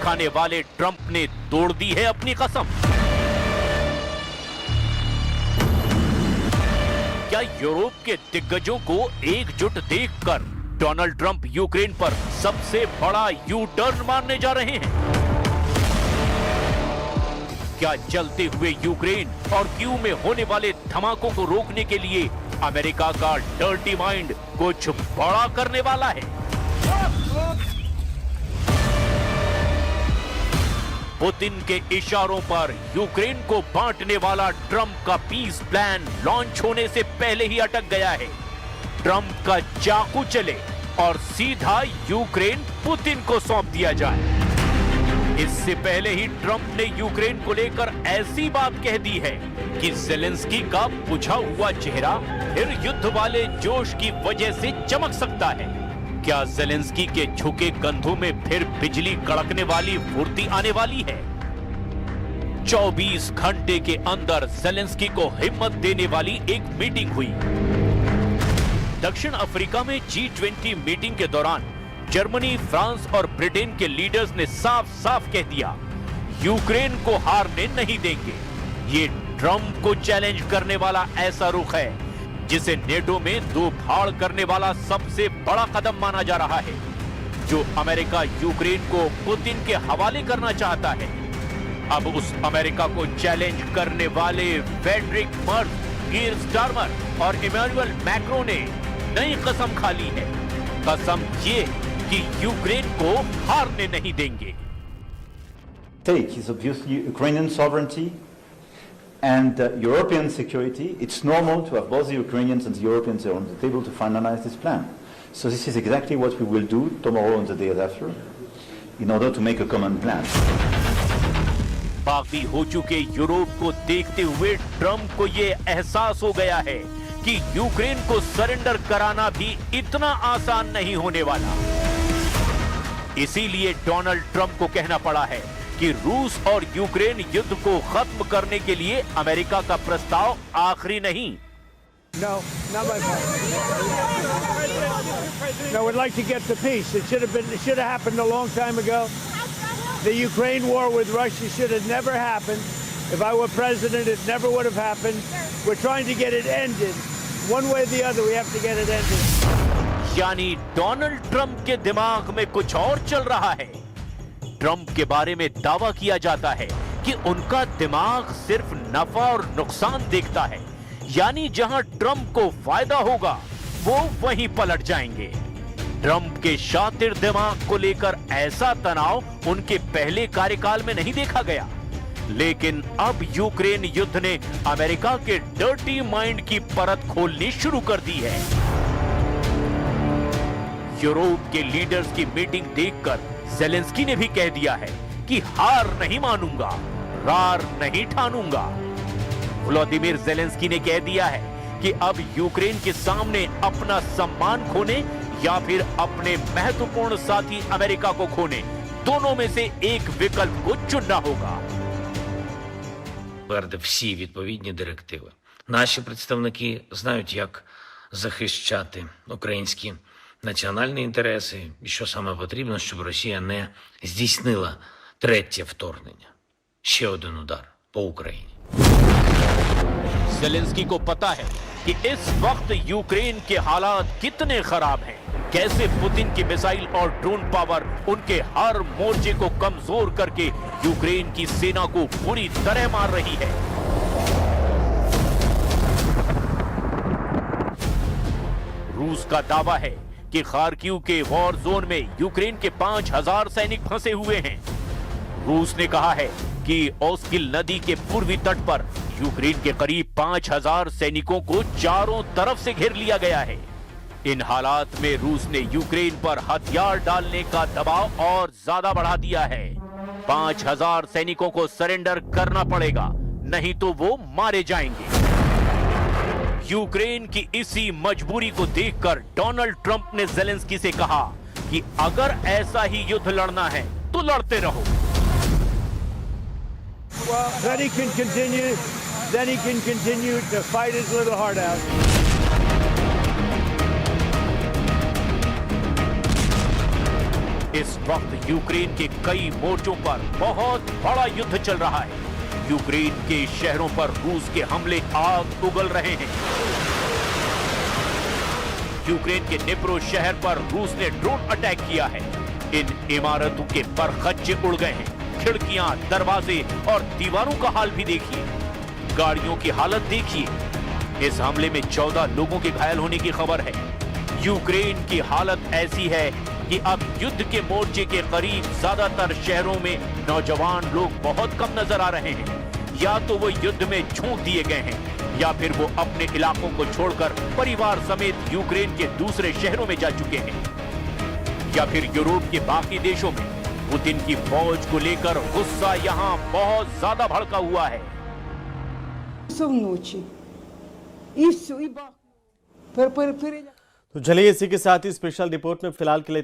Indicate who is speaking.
Speaker 1: खाने वाले ट्रंप ने तोड़ दी है अपनी कसम। क्या यूरोप के दिग्गजों को एकजुट देखकर डोनाल्ड ट्रंप यूक्रेन पर सबसे बड़ा यू टर्न मारने जा रहे हैं? क्या जलते हुए यूक्रेन और कीव में होने वाले धमाकों को रोकने के लिए अमेरिका का डर्टी माइंड कुछ बड़ा करने वाला है? पुतिन के इशारों पर यूक्रेन को बांटने वाला ट्रंप का पीस प्लान लॉन्च होने से पहले ही अटक गया है। ट्रंप का चाकू चले और सीधा यूक्रेन पुतिन को सौंप दिया जाए। इससे पहले ही ट्रंप ने यूक्रेन को लेकर ऐसी बात कह दी है कि ज़ेलेंस्की का बुझा हुआ चेहरा फिर युद्ध वाले जोश की वजह से चमक सकता है। क्या ज़ेलेंस्की के झुके कंधों में फिर बिजली कड़कने वाली फुर्ती आने वाली है? 24 घंटे के अंदर ज़ेलेंस्की को हिम्मत देने वाली एक मीटिंग हुई। दक्षिण अफ्रीका में G20 मीटिंग के दौरान जर्मनी, फ्रांस और ब्रिटेन के लीडर्स ने साफ साफ कह दिया, यूक्रेन को हारने नहीं देंगे। ये ट्रंप को चैलेंज करने वाला ऐसा रुख है जिसे नेटो में दो फाड़ करने वाला सबसे बड़ा कदम माना जा रहा है। जो अमेरिका यूक्रेन को पुतिन के हवाले करना चाहता है, अब उस अमेरिका को चैलेंज करने वाले फ्रेडरिक मर्ज, कीर स्टारमर और इमैनुअल मैक्रों ने नई कसम खा ली है। कसम ये कि यूक्रेन को हारने नहीं देंगे।
Speaker 2: Stake is obviously Ukrainian sovereignty and European security. It's normal to have both the Ukrainians and the Europeans on the table to finalize this plan. So this is exactly what we will do tomorrow and the days after in order to make a common plan.
Speaker 1: बागी हो चुके Europe को देखते हुए Trump को यह एहसास हो गया है कि यूक्रेन को सरेंडर कराना भी इतना आसान नहीं होने वाला। इसीलिए डोनाल्ड ट्रंप को कहना पड़ा है कि रूस और यूक्रेन युद्ध को खत्म करने के लिए अमेरिका का प्रस्ताव आखिरी नहीं।
Speaker 3: No, not my fault. No, we'd like to get the peace. It should have happened a long time ago. The Ukraine war with Russia should have never happened. If I were president, it never would have happened. We're trying to get it ended. One way or the other, we have to get it ended.
Speaker 1: यानी Donald Trump के दिमाग में कुछ और चल रहा है। Trump के बारे में दावा किया जाता है कि उनका दिमाग सिर्फ नफा और नुकसान देखता है, यानी जहां ट्रंप को फायदा होगा वो वहीं पलट जाएंगे। ट्रंप के शातिर दिमाग को लेकर ऐसा तनाव उनके पहले कार्यकाल में नहीं देखा गया, लेकिन अब यूक्रेन युद्ध ने अमेरिका के डर्टी माइंड की परत खोलनी शुरू कर दी है। यूरोप के लीडर्स की मीटिंग देखकर ज़ेलेंस्की ने भी कह दिया है कि हार नहीं मानूंगा, रार नहीं ठानूंगा। व्लादिमीर ज़ेलेंस्की ने कह दिया है कि अब यूक्रेन के सामने अपना सम्मान खोने या फिर अपने महत्वपूर्ण साथी अमेरिका को खोने, दोनों में से एक विकल्प को चुनना होगा।
Speaker 4: Всі відповідні директиви. Наші представники знають, як захищати українські національні інтереси і що саме потрібно, щоб Росія не здійснила третє вторгнення. Ще один удар по Україні.
Speaker 1: ज़ेलेंस्की को पता है कि इस वक्त यूक्रेन के हालात कितने खराब हैं, कैसे पुतिन की मिसाइल और ड्रोन पावर उनके हर मोर्चे को कमजोर करके यूक्रेन की सेना को पूरी तरह मार रही है। रूस का दावा है कि खार्किव के वॉर जोन में यूक्रेन के 5000 सैनिक फंसे हुए हैं। रूस ने कहा है कि ओस्किल नदी के पूर्वी तट पर यूक्रेन के करीब 5000 सैनिकों को चारों तरफ से घेर लिया गया है। इन हालात में रूस ने यूक्रेन पर हथियार डालने का दबाव और ज्यादा बढ़ा दिया है। 5000 सैनिकों को सरेंडर करना पड़ेगा, नहीं तो वो मारे जाएंगे। यूक्रेन की इसी मजबूरी को देखकर डोनाल्ड ट्रंप ने ज़ेलेंस्की से कहा कि अगर ऐसा ही युद्ध लड़ना है तो लड़ते रहो।
Speaker 3: Well, then he can continue to fight his little heart out.
Speaker 1: इस वक्त यूक्रेन के कई मोर्चों पर बहुत बड़ा युद्ध चल रहा है। यूक्रेन के शहरों पर रूस के हमले आग उगल रहे हैं। यूक्रेन के निप्रो शहर पर रूस ने ड्रोन अटैक किया है। इन इमारतों के परखच्चे उड़ गए हैं। खिड़कियां, दरवाजे और दीवारों का हाल भी देखिए। गाड़ियों की हालत देखिए। इस हमले में 14 लोगों के घायल होने की खबर है। यूक्रेन की हालत ऐसी है कि अब युद्ध के मोर्चे के करीब ज्यादातर शहरों में नौजवान लोग बहुत कम नजर आ रहे हैं। या तो वो युद्ध में झोंक दिए गए हैं या फिर वो अपने इलाकों को छोड़कर परिवार समेत यूक्रेन के दूसरे शहरों में जा चुके हैं, या फिर यूरोप के बाकी देशों में पुतिन की फौज को लेकर गुस्सा यहां बहुत ज्यादा भड़का हुआ है।
Speaker 5: Вночі. І все, і бах.
Speaker 6: तो चलिए इसी के साथ ही स्पेशल रिपोर्ट में फिलहाल के लिए